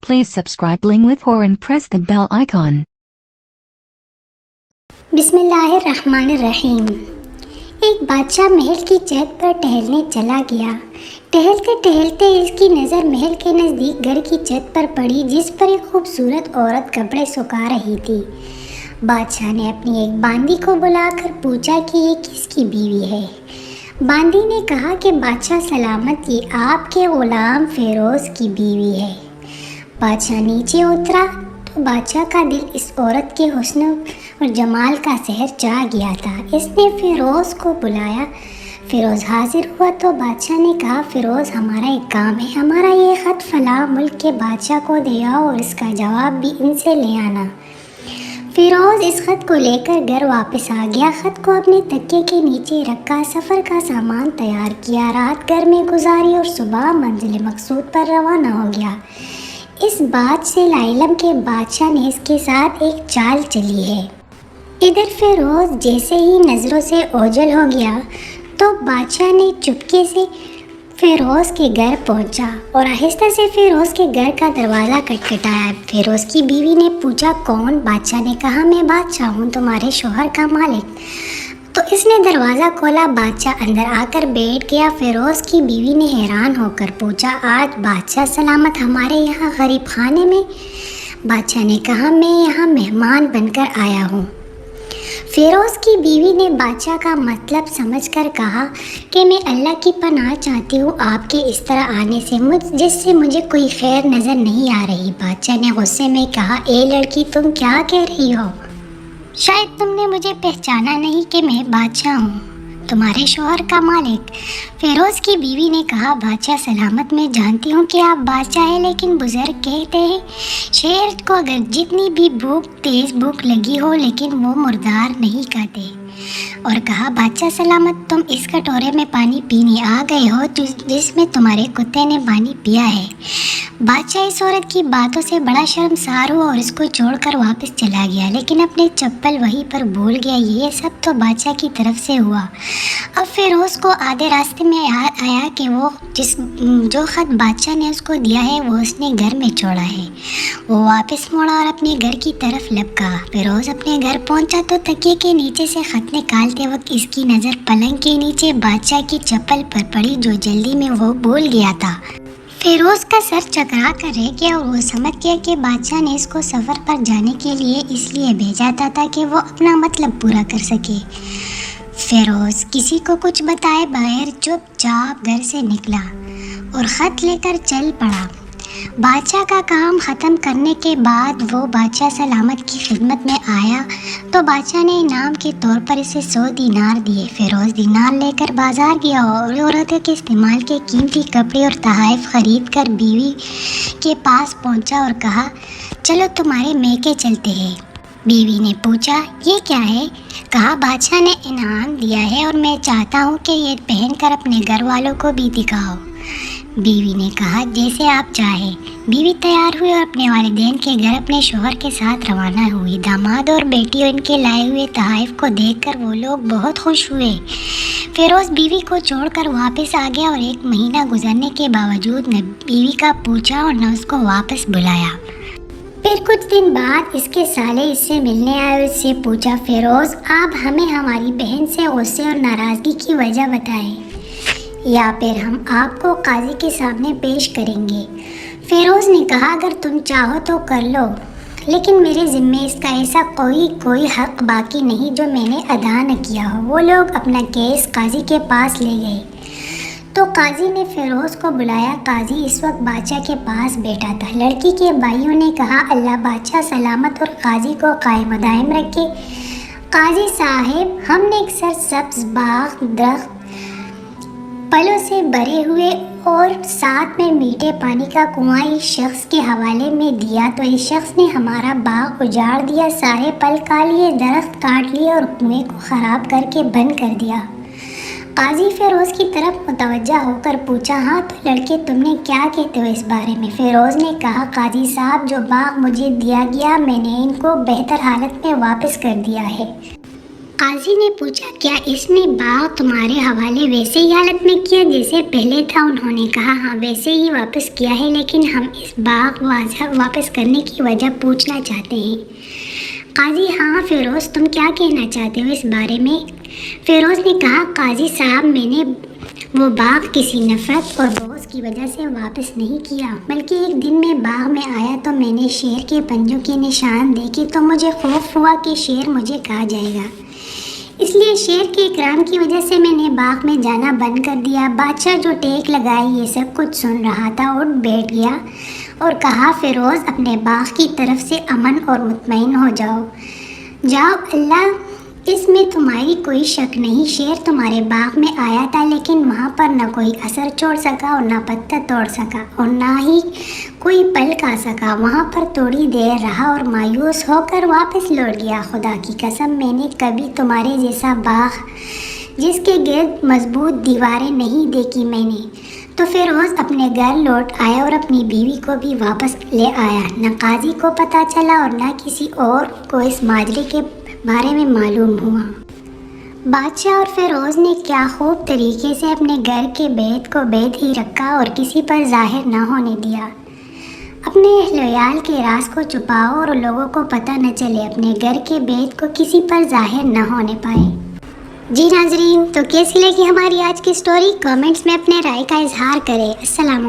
Please subscribe Lingwithor and press the bell icon. बिस्मिल्लाहिर्रहमानिर्रहीम। एक बादशाह महल की छत पर टहलने चला गया। टहलते टहलते इसकी नज़र महल के नज़दीक घर की छत पर पड़ी, जिस पर एक खूबसूरत औरत कपड़े सुखा रही थी। बादशाह ने अपनी एक बांदी को बुलाकर पूछा कि ये किसकी बीवी है। बांदी ने कहा कि बादशाह सलामत, ये आपके ग़ुलाम फ़िरोज़ की बीवी है। बादशाह नीचे उतरा तो बादशाह का दिल इस औरत के हुस्न और जमाल का सहर चाह गया था। इसने फ़िरोज़ को बुलाया। फ़िरोज़ हाजिर हुआ तो बादशाह ने कहा, फ़िरोज़, हमारा एक काम है। हमारा ये ख़त फ़लाँ मुल्क के बादशाह को दे आओ और इसका जवाब भी इनसे ले आना। फ़िरोज़ इस ख़त को लेकर घर वापस आ गया। ख़त को अपने तकिए के नीचे रखा, सफ़र का सामान तैयार किया, रात घर में गुजारी और सुबह मंजिल मकसूद पर रवाना हो गया। इस बात से लाइलम के बादशाह ने इसके साथ एक चाल चली है। इधर फ़िरोज़ जैसे ही नज़रों से ओझल हो गया तो बादशाह ने चुपके से फ़िरोज़ के घर पहुंचा और आहिस्ता से फ़िरोज़ के घर का दरवाज़ा खटखटाया। फ़िरोज़ की बीवी ने पूछा, कौन? बादशाह ने कहा, मैं बादशाह हूँ, तुम्हारे शोहर का मालिक। तो इसने दरवाज़ा खोला। बादशाह अंदर आकर बैठ गया। फ़िरोज़ की बीवी ने हैरान होकर पूछा, आज बादशाह सलामत हमारे यहाँ गरीब खाने में? बादशाह ने कहा, मैं यहाँ मेहमान बनकर आया हूँ। फ़िरोज़ की बीवी ने बादशाह का मतलब समझकर कहा कि मैं अल्लाह की पनाह चाहती हूँ आपके इस तरह आने से, जिससे मुझे कोई खैर नज़र नहीं आ रही। बादशाह ने गुस्से में कहा, ए लड़की, तुम क्या कह रही हो? शायद तुमने मुझे पहचाना नहीं कि मैं बादशाह हूँ, तुम्हारे शोहर का मालिक। फ़िरोज़ की बीवी ने कहा, बादशाह सलामत, मैं जानती हूँ कि आप बादशाह हैं, लेकिन बुज़ुर्ग कहते हैं शेर को अगर जितनी भी तेज़ भूख लगी हो लेकिन वो मुर्दार नहीं खाते। और कहा, बादशाह सलामत, तुम इस कटोरे में पानी पीने आ गए हो जिसमें तुम्हारे कुत्ते ने पानी पिया है। बादशाह इस औरत की बातों से बड़ा शर्मसार हुआ और इसको छोड़कर वापस चला गया, लेकिन अपने चप्पल वहीं पर भूल गया। ये सब तो बादशाह की तरफ से हुआ। अब फ़िरोज़ को आधे रास्ते में आया कि वो जो ख़त बादशाह ने उसको दिया है वो उसने घर में छोड़ा है। वो वापस मुड़ा और अपने घर की तरफ लपका। फ़िरोज़ अपने घर पहुंचा तो तकिए के नीचे से ख़त निकालते वक्त इसकी नज़र पलंग के नीचे बादशाह की चप्पल पर पड़ी, जो जल्दी में वो भूल गया था। फ़िरोज़ का सर चकरा कर रह गया और वो समझ गया कि बादशाह ने इसको सफ़र पर जाने के लिए इसलिए भेजा था ताकि वो अपना मतलब पूरा कर सके। फ़िरोज़ किसी को कुछ बताए बगैर चुपचाप घर से निकला और ख़त लेकर चल पड़ा। बादशाह का काम ख़त्म करने के बाद वो बादशाह सलामत की खिदमत में आया तो बादशाह ने इनाम के तौर पर इसे 100 दीनार दिए। फ़िरोज़ दीनार लेकर बाज़ार गया और औरतों के इस्तेमाल के कीमती कपड़े और तोहफ़े ख़रीद कर बीवी के पास पहुंचा और कहा, चलो तुम्हारे मैके चलते हैं। बीवी ने पूछा, ये क्या है? कहा, बादशाह ने इनाम दिया है और मैं चाहता हूँ कि ये पहनकर अपने घर वालों को भी दिखाओ। बीवी ने कहा, जैसे आप चाहें। बीवी तैयार हुई और अपने वालिदैन के घर अपने शोहर के साथ रवाना हुई। दामाद और बेटी और इनके लाए हुए तोहफ़े को देखकर वो लोग बहुत खुश हुए। फ़िरोज़ बीवी को छोड़कर वापस आ गया और 1 महीना गुजरने के बावजूद न बीवी का पूछा और न उसको वापस बुलाया। फिर कुछ दिन बाद इसके साले इससे मिलने आए और इससे पूछा, फ़िरोज़, आप हमें हमारी बहन से गुस्से और नाराज़गी की वजह बताएं या फिर हम आपको काजी के सामने पेश करेंगे। फ़िरोज़ ने कहा, अगर तुम चाहो तो कर लो, लेकिन मेरे ज़िम्मे इसका ऐसा कोई हक़ बाकी नहीं जो मैंने अदा न किया हो। वो लोग अपना केस काजी के पास ले गए तो काजी ने फ़िरोज़ को बुलाया। काजी इस वक्त बादशाह के पास बैठा था। लड़की के भाइयों ने कहा, अल्लाह बादशाह सलामत और काजी को कायम दायम रखे। काजी साहिब, हमने एक सरसब्ज़ बाग, दरख्त फलों से भरे हुए और साथ में मीठे पानी का कुआं इस शख्स के हवाले में दिया तो इस शख्स ने हमारा बाग उजाड़ दिया, सारे फल खा लिए, दरख्त काट लिए और कुएं को ख़राब करके बंद कर दिया। काजी फ़िरोज़ की तरफ मुतवज्जा होकर पूछा, हाँ तो लड़के, तुमने क्या कहते हो इस बारे में? फ़िरोज़ ने कहा, काजी साहब, जो बाग मुझे दिया गया मैंने इनको बेहतर हालत में वापस कर दिया है। قاضی نے پوچھا کیا اس نے باغ تمہارے حوالے ویسے ہی حالت میں کیا جیسے پہلے تھا؟ انہوں نے کہا ہاں ویسے ہی واپس کیا ہے، لیکن ہم اس باغ واپس کرنے کی وجہ پوچھنا چاہتے ہیں۔ قاضی ہاں فیروز تم کیا کہنا چاہتے ہو اس بارے میں؟ فیروز نے کہا قاضی صاحب میں نے وہ باغ کسی نفرت اور بغض کی وجہ سے واپس نہیں کیا، بلکہ ایک دن میں باغ میں آیا تو میں نے شیر کے پنجوں کے نشان دیکھے تو مجھے خوف ہوا کہ شیر مجھے کھا جائے گا، اس لیے شیر کے اکرام کی وجہ سے میں نے باغ میں جانا بند کر دیا۔ بادشاہ جو ٹیک لگائے یہ سب کچھ سن رہا تھا اٹھ بیٹھ گیا اور کہا فیروز اپنے باغ کی طرف سے امن اور مطمئن ہو جاؤ اللہ، اس میں تمہاری کوئی شک نہیں، شیر تمہارے باغ میں آیا تھا لیکن وہاں پر نہ کوئی اثر چھوڑ سکا اور نہ پتہ توڑ سکا اور نہ ہی کوئی پل کھا سکا، وہاں پر تھوڑی دیر رہا اور مایوس ہو کر واپس لوٹ گیا۔ خدا کی قسم میں نے کبھی تمہارے جیسا باغ جس کے گرد مضبوط دیواریں نہیں دیکھی میں نے۔ تو فیروز اپنے گھر لوٹ آیا اور اپنی بیوی کو بھی واپس لے آیا، نہ قاضی کو پتہ چلا اور نہ کسی اور کو اس ماجرے کے بارے میں معلوم ہوا۔ بادشاہ اور فیروز نے کیا خوب طریقے سے اپنے گھر کے بید کو بید ہی رکھا اور کسی پر ظاہر نہ ہونے دیا۔ اپنے اہل و عیال کے راز کو چھپاؤ اور لوگوں کو پتہ نہ چلے، اپنے گھر کے بید کو کسی پر ظاہر نہ ہونے پائے۔ جی ناظرین، تو کیسی لگی ہماری آج کی سٹوری؟ کامنٹس میں اپنے رائے کا اظہار کریں۔ السلام علیکم۔